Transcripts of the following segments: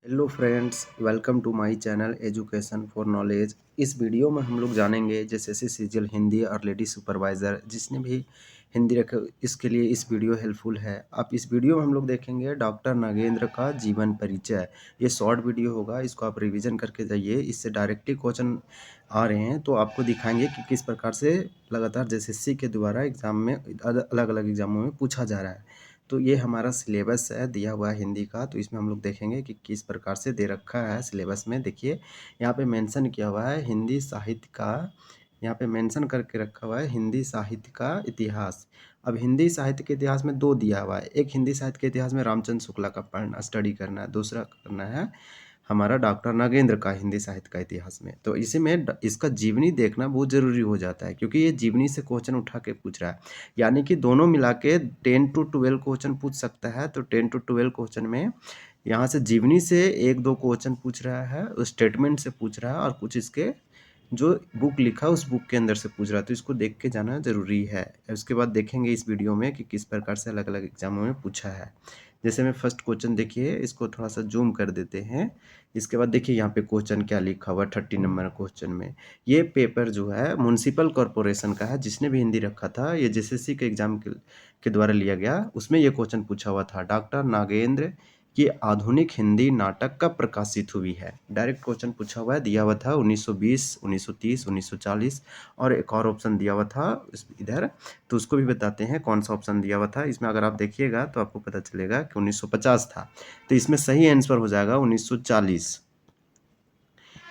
Hello friends, welcome to my channel education for knowledge. इस video में हम लोग जानेंगे जेएसएससी सीजीएल हिंदी और लेडी सुपरवाइज़र जिसने भी हिंदी रखे इसके लिए इस वीडियो हेल्पफुल है। आप इस वीडियो में हम लोग देखेंगे डॉक्टर नागेंद्र का जीवन परिचय। ये शॉर्ट वीडियो होगा, इसको आप रिवीजन करके जाइए। इससे डायरेक्टली क्वेश्चन आ रहे हैं तो आपको दिखाएंगे कि किस प्रकार से लगातार जेएसएससी के द्वारा एग्ज़ाम में अलग अलग एग्ज़ामों में पूछा जा रहा है। तो ये हमारा सिलेबस है दिया हुआ है हिंदी का, तो इसमें हम लोग देखेंगे कि किस प्रकार से दे रखा है सिलेबस में। देखिए यहाँ पे मेंशन किया हुआ है हिंदी साहित्य का, यहाँ पे मेंशन करके रखा हुआ है हिंदी साहित्य का इतिहास। अब हिंदी साहित्य के इतिहास में दो दिया हुआ है, एक हिंदी साहित्य के इतिहास में रामचंद्र शुक्ला का पढ़ना स्टडी करना है, दूसरा करना है हमारा डॉक्टर नागेंद्र का हिंदी साहित्य का इतिहास में। तो इसी में इसका जीवनी देखना बहुत ज़रूरी हो जाता है क्योंकि ये जीवनी से क्वेश्चन उठा के पूछ रहा है, यानी कि दोनों मिला के 10 to 12 क्वेश्चन पूछ सकता है। तो 10 to 12 क्वेश्चन में यहाँ से जीवनी से एक दो क्वेश्चन पूछ रहा है, स्टेटमेंट से पूछ रहा है और कुछ इसके जो बुक लिखा उस बुक के अंदर से पूछ रहा है, तो इसको देख के जाना ज़रूरी है। उसके बाद देखेंगे इस वीडियो में कि किस प्रकार से अलग अलग एग्जामों में पूछा है। जैसे में फर्स्ट क्वेश्चन देखिए, इसको थोड़ा सा जूम कर देते हैं। इसके बाद देखिए यहाँ पे क्वेश्चन क्या लिखा हुआ 30 नंबर क्वेश्चन में। ये पेपर जो है म्युनिसिपल कॉरपोरेशन का है, जिसने भी हिंदी रखा था ये जेएसएससी के एग्जाम के द्वारा लिया गया, उसमें ये क्वेश्चन पूछा हुआ था। डॉक्टर नागेंद्र की आधुनिक हिंदी नाटक कब प्रकाशित हुई है? डायरेक्ट क्वेश्चन पूछा हुआ है, दिया हुआ था 1920, 1930, 1940 और एक और ऑप्शन दिया हुआ था इधर, तो उसको भी बताते हैं कौन सा ऑप्शन दिया हुआ था। इसमें अगर आप देखिएगा तो आपको पता चलेगा कि 1950 था, तो इसमें सही आंसर हो जाएगा 1940।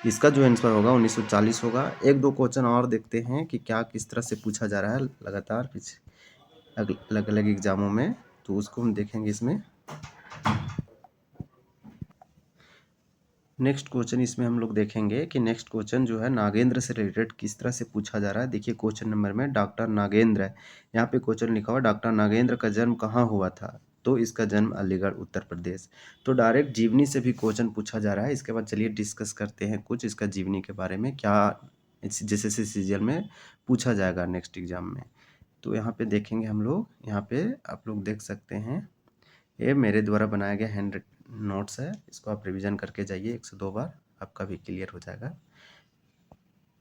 इसका जो आंसर होगा 1940 होगा। एक दो क्वेश्चन और देखते हैं कि क्या किस तरह से पूछा जा रहा है लगातार अलग अलग एग्जामों में, तो उसको हम देखेंगे इसमें। नेक्स्ट क्वेश्चन इसमें हम लोग देखेंगे कि नेक्स्ट क्वेश्चन जो है नागेंद्र से रिलेटेड किस तरह से पूछा जा रहा है। देखिए क्वेश्चन नंबर में डॉक्टर नागेंद्र है, यहाँ पे क्वेश्चन लिखा हुआ डॉक्टर नागेंद्र का जन्म कहाँ हुआ था? तो इसका जन्म अलीगढ़ उत्तर प्रदेश। तो डायरेक्ट जीवनी से भी क्वेश्चन पूछा जा रहा है। इसके बाद चलिए डिस्कस करते हैं कुछ इसका जीवनी के बारे में, क्या जैसे सीजीएल में पूछा जाएगा नेक्स्ट एग्जाम में। तो यहाँ पे देखेंगे हम लोग, यहाँ पे आप लोग देख सकते हैं ये मेरे द्वारा बनाया गया हैंड नोट्स है, इसको आप रिवीजन करके जाइए 1 से 2 बार, आपका भी क्लियर हो जाएगा।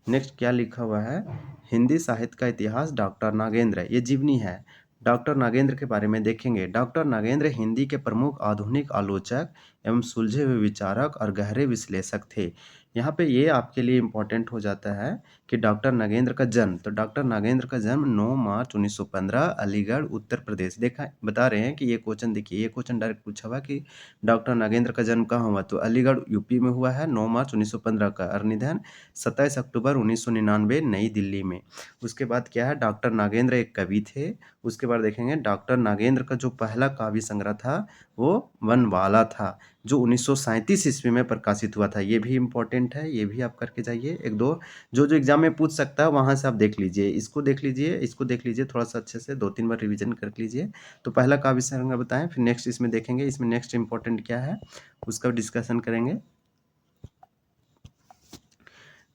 नेक्स्ट क्या लिखा हुआ है, हिंदी साहित्य का इतिहास डॉक्टर नागेंद्र, ये जीवनी है। डॉक्टर नागेंद्र के बारे में देखेंगे। डॉक्टर नागेंद्र हिंदी के प्रमुख आधुनिक आलोचक एवं सुलझे हुए विचारक और गहरे विश्लेषक थे। यहाँ पे ये आपके लिए इम्पोर्टेंट हो जाता है कि डॉक्टर नागेंद्र का जन्म, तो डॉक्टर नागेंद्र का जन्म 9 मार्च 1915 अलीगढ़ उत्तर प्रदेश। देखा बता रहे हैं कि ये क्वेश्चन देखिए, ये क्वेश्चन डायरेक्ट पूछा हुआ कि डॉक्टर नागेंद्र का जन्म कहाँ हुआ, तो अलीगढ़ यूपी में हुआ है 9 मार्च 1915 का, और निधन 27 अक्टूबर 1999 नई दिल्ली में। उसके बाद क्या है, डॉक्टर नागेंद्र एक कवि थे। उसके बाद देखेंगे डॉक्टर नागेंद्र का जो पहला काव्य संग्रह था वो वनवाला था, जो 1937 ईस्वी में प्रकाशित हुआ था। ये भी इम्पोर्टेंट है, ये भी आप करके जाइए। एक दो जो जो एग्जाम में पूछ सकता है वहाँ से आप देख लीजिए, इसको देख लीजिए, इसको देख लीजिए, थोड़ा सा अच्छे से 2-3 बार रिवीजन कर लीजिए। तो पहला काव्य संग्रह बताएं, फिर नेक्स्ट इसमें देखेंगे इसमें नेक्स्ट इम्पोर्टेंट क्या है उसका डिस्कशन करेंगे।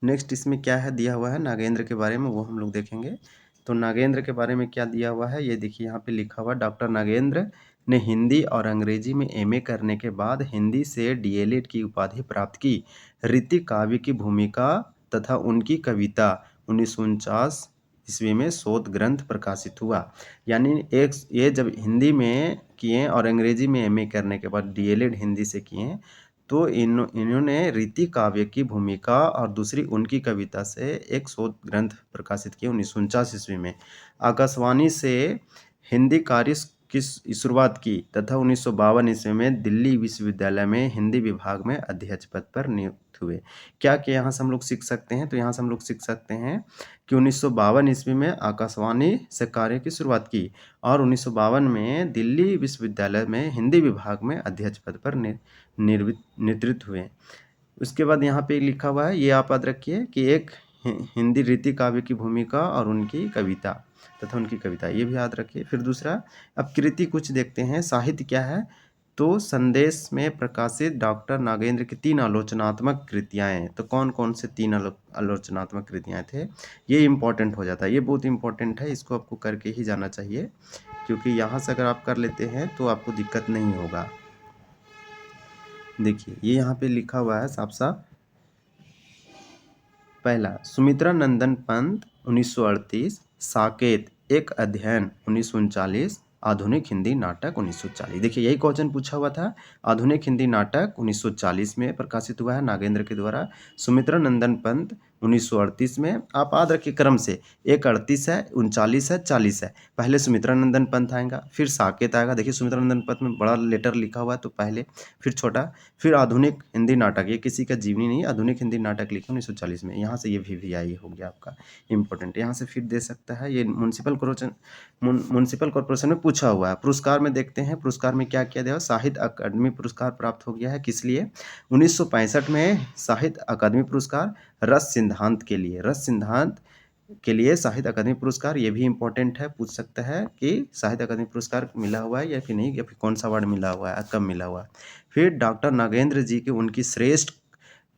नेक्स्ट इसमें क्या है दिया हुआ है नागेंद्र के बारे में, वो हम लोग देखेंगे। तो नागेंद्र के बारे में क्या दिया हुआ है ये देखिए, यहाँ पे लिखा हुआ डॉक्टर नागेंद्र ने हिंदी और अंग्रेजी में एमए करने के बाद हिंदी से डीएलएड की उपाधि प्राप्त की। रीति काव्य की भूमिका तथा उनकी कविता 1949 ईस्वी में शोध ग्रंथ प्रकाशित हुआ। यानी एक ये जब हिंदी में किए और अंग्रेजी में एमए करने के बाद डीएलएड हिंदी से किए, तो इन्होंने रीति काव्य की भूमिका और दूसरी उनकी कविता से एक शोध ग्रंथ प्रकाशित किया 1949 ईस्वी में। आकाशवाणी से हिंदी कार्य की शुरुआत की तथा 1952 ईस्वी में दिल्ली विश्वविद्यालय में हिंदी विभाग में अध्यक्ष पद पर नियुक्त हुए। क्या कि यहाँ से हम लोग सीख सकते हैं, तो यहाँ से हम लोग सीख सकते हैं कि 1952 ईस्वी में आकाशवाणी से कार्य की शुरुआत की और 1952 में दिल्ली विश्वविद्यालय में हिंदी विभाग में अध्यक्ष पद पर नेतृत्व हुए। उसके बाद यहाँ पे लिखा हुआ है, ये आप याद रखिए कि एक हिंदी रीति काव्य की भूमिका और उनकी कविता तथा उनकी कविता, ये भी याद रखिए। फिर दूसरा, अब कृति कुछ देखते हैं, साहित्य क्या है, तो संदेश में प्रकाशित डॉक्टर नागेंद्र की 3 आलोचनात्मक कृतियाँ हैं। तो कौन कौन से 3 आलोचनात्मक कृतियाँ थे, ये इम्पोर्टेंट हो जाता है, ये बहुत इम्पोर्टेंट है, इसको आपको करके ही जाना चाहिए, क्योंकि यहाँ से अगर आप कर लेते हैं तो आपको दिक्कत नहीं होगा। देखिए ये यहाँ पे लिखा हुआ है साफ साफ। पहला सुमित्रा नंदन पंत 1938, साकेत एक अध्ययन 1939, आधुनिक हिंदी नाटक 1940। देखिए यही क्वेश्चन पूछा हुआ था। आधुनिक हिंदी नाटक 1940 में प्रकाशित हुआ है नागेंद्र के द्वारा। सुमित्रा नंदन पंत 1938 में। आप याद रखिए क्रम से, एक 38 है, 39 है, 40 है। पहले सुमित्रा नंदन पंत आएगा, फिर साकेत आएगा। देखिए सुमित्रा नंदन पंत में बड़ा लेटर लिखा हुआ है तो पहले, फिर छोटा, फिर आधुनिक हिंदी नाटक। ये किसी का जीवनी नहीं, आधुनिक हिंदी नाटक लिखा 1940 में। यहाँ से ये VVI हो गया आपका इंपॉर्टेंट। यहाँ से फिर दे सकता है, ये म्यूनसिपल कॉर्पोरेशन में पूछा हुआ है। पुरस्कार में देखते हैं, पुरस्कार में क्या किया गया। साहित्य अकादमी पुरस्कार प्राप्त हो गया है, किस लिए? 1965 में साहित्य अकादमी पुरस्कार रस सिद्धांत के लिए। रस सिद्धांत के लिए साहित्य अकादमी पुरस्कार, ये भी इंपॉर्टेंट है, पूछ सकता है कि साहित्य अकादमी पुरस्कार मिला हुआ है या फिर नहीं, या फिर कौन सा अवार्ड मिला हुआ है, कब मिला हुआ है। फिर डॉक्टर नागेंद्र जी के उनकी श्रेष्ठ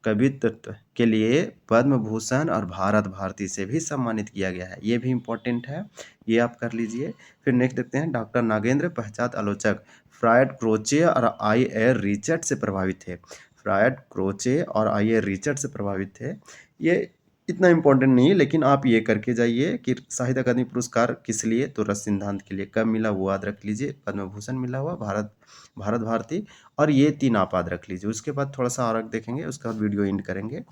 कवित्व के लिए पद्म भूषण और भारत भारती से भी सम्मानित किया गया है, ये भी इंपॉर्टेंट है, ये आप कर लीजिए। फिर नेक्स्ट देखते हैं, डॉक्टर नागेंद्र पश्चात आलोचक फ्रायड क्रोचे और I.A. रिचर्ड से प्रभावित थे। फ्रायड क्रोचे और I.A. रिचर्ड से प्रभावित थे। ये इतना इम्पोर्टेंट नहीं है, लेकिन आप ये करके जाइए कि साहित्य अकादमी पुरस्कार किस लिए, तो रस सिद्धांत के लिए। कब मिला वो याद रख लीजिए, पद्म भूषण मिला हुआ, भारत भारती, और ये 3 आप याद रख लीजिए। उसके बाद थोड़ा सा और देखेंगे, उसके बाद वीडियो एंड करेंगे।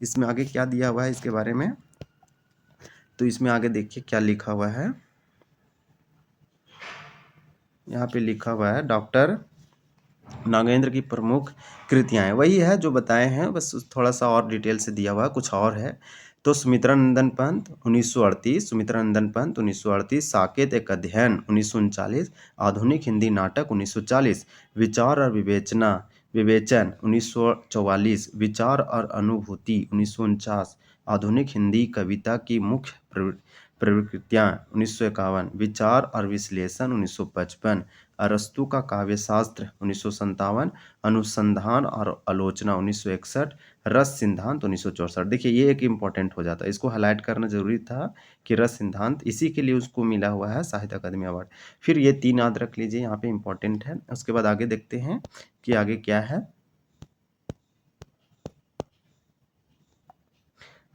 इसमें आगे क्या दिया हुआ है इसके बारे में, तो इसमें आगे देखिए क्या लिखा हुआ है। यहाँ पे लिखा हुआ है डॉक्टर नागेंद्र की प्रमुख कृतियाँ हैं, वही है जो बताए हैं, बस थोड़ा सा और डिटेल से दिया हुआ है, कुछ और है। तो सुमित्रा नंदन पंत 1938, सुमित्रा नंदन पंत 1938, साकेत एक अध्ययन 1939, आधुनिक हिंदी नाटक 1940, विचार और विवेचन 1944, विचार और अनुभूति 1949, आधुनिक हिंदी कविता की मुख्य प्रवृत्तियाँ 1951, विचार और विश्लेषण 1955, अरस्तु का काव्यशास्त्र 1957, अनुसंधान और आलोचना 1961, रस सिद्धांत 1964। देखिए ये एक इम्पॉर्टेंट हो जाता है, इसको हाईलाइट करना जरूरी था कि रस सिद्धांत, इसी के लिए उसको मिला हुआ है साहित्य अकादमी अवार्ड। फिर ये 3 याद रख लीजिए, यहाँ पे इम्पोर्टेंट है। उसके बाद आगे देखते हैं कि आगे क्या है।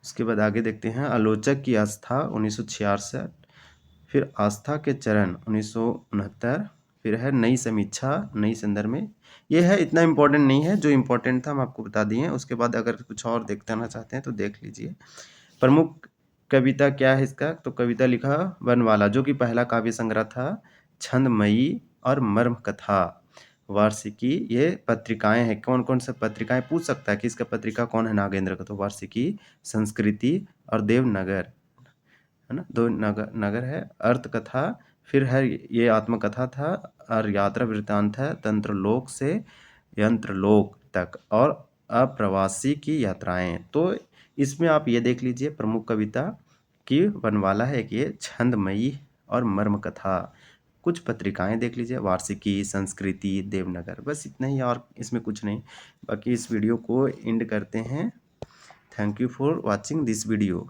उसके बाद आगे देखते हैं, आलोचक की आस्था 1966, फिर आस्था के चरण 1969, फिर है नई समीक्षा नई संदर्भ में। ये है, इतना इम्पोर्टेंट नहीं है, जो इम्पोर्टेंट था हम आपको बता दिए। उसके बाद अगर कुछ और देखना चाहते हैं तो देख लीजिए। प्रमुख कविता क्या है इसका, तो कविता लिखा बनवाला, जो कि पहला काव्य संग्रह था। छंदमयी और मर्म कथा, वार्षिकी, ये पत्रिकाएं हैं। कौन कौन से पत्रिकाएं, पूछ सकता है कि इसका पत्रिका कौन है नागेंद्र का, तो वार्षिकी, संस्कृति और देवनगर, है ना, 2 नगर है। अर्थ कथा, फिर है ये आत्मकथा था, और यात्रा वृत्तांत है, तंत्रलोक से यंत्रलोक तक, और अप्रवासी की यात्राएं। तो इसमें आप ये देख लीजिए, प्रमुख कविता की बनवाला है एक, ये छंदमयी और मर्म कथा। कुछ पत्रिकाएं देख लीजिए, वार्षिकी, संस्कृति, देवनगर, बस इतना ही, और इसमें कुछ नहीं। बाकी इस वीडियो को एंड करते हैं। Thank you for watching this video.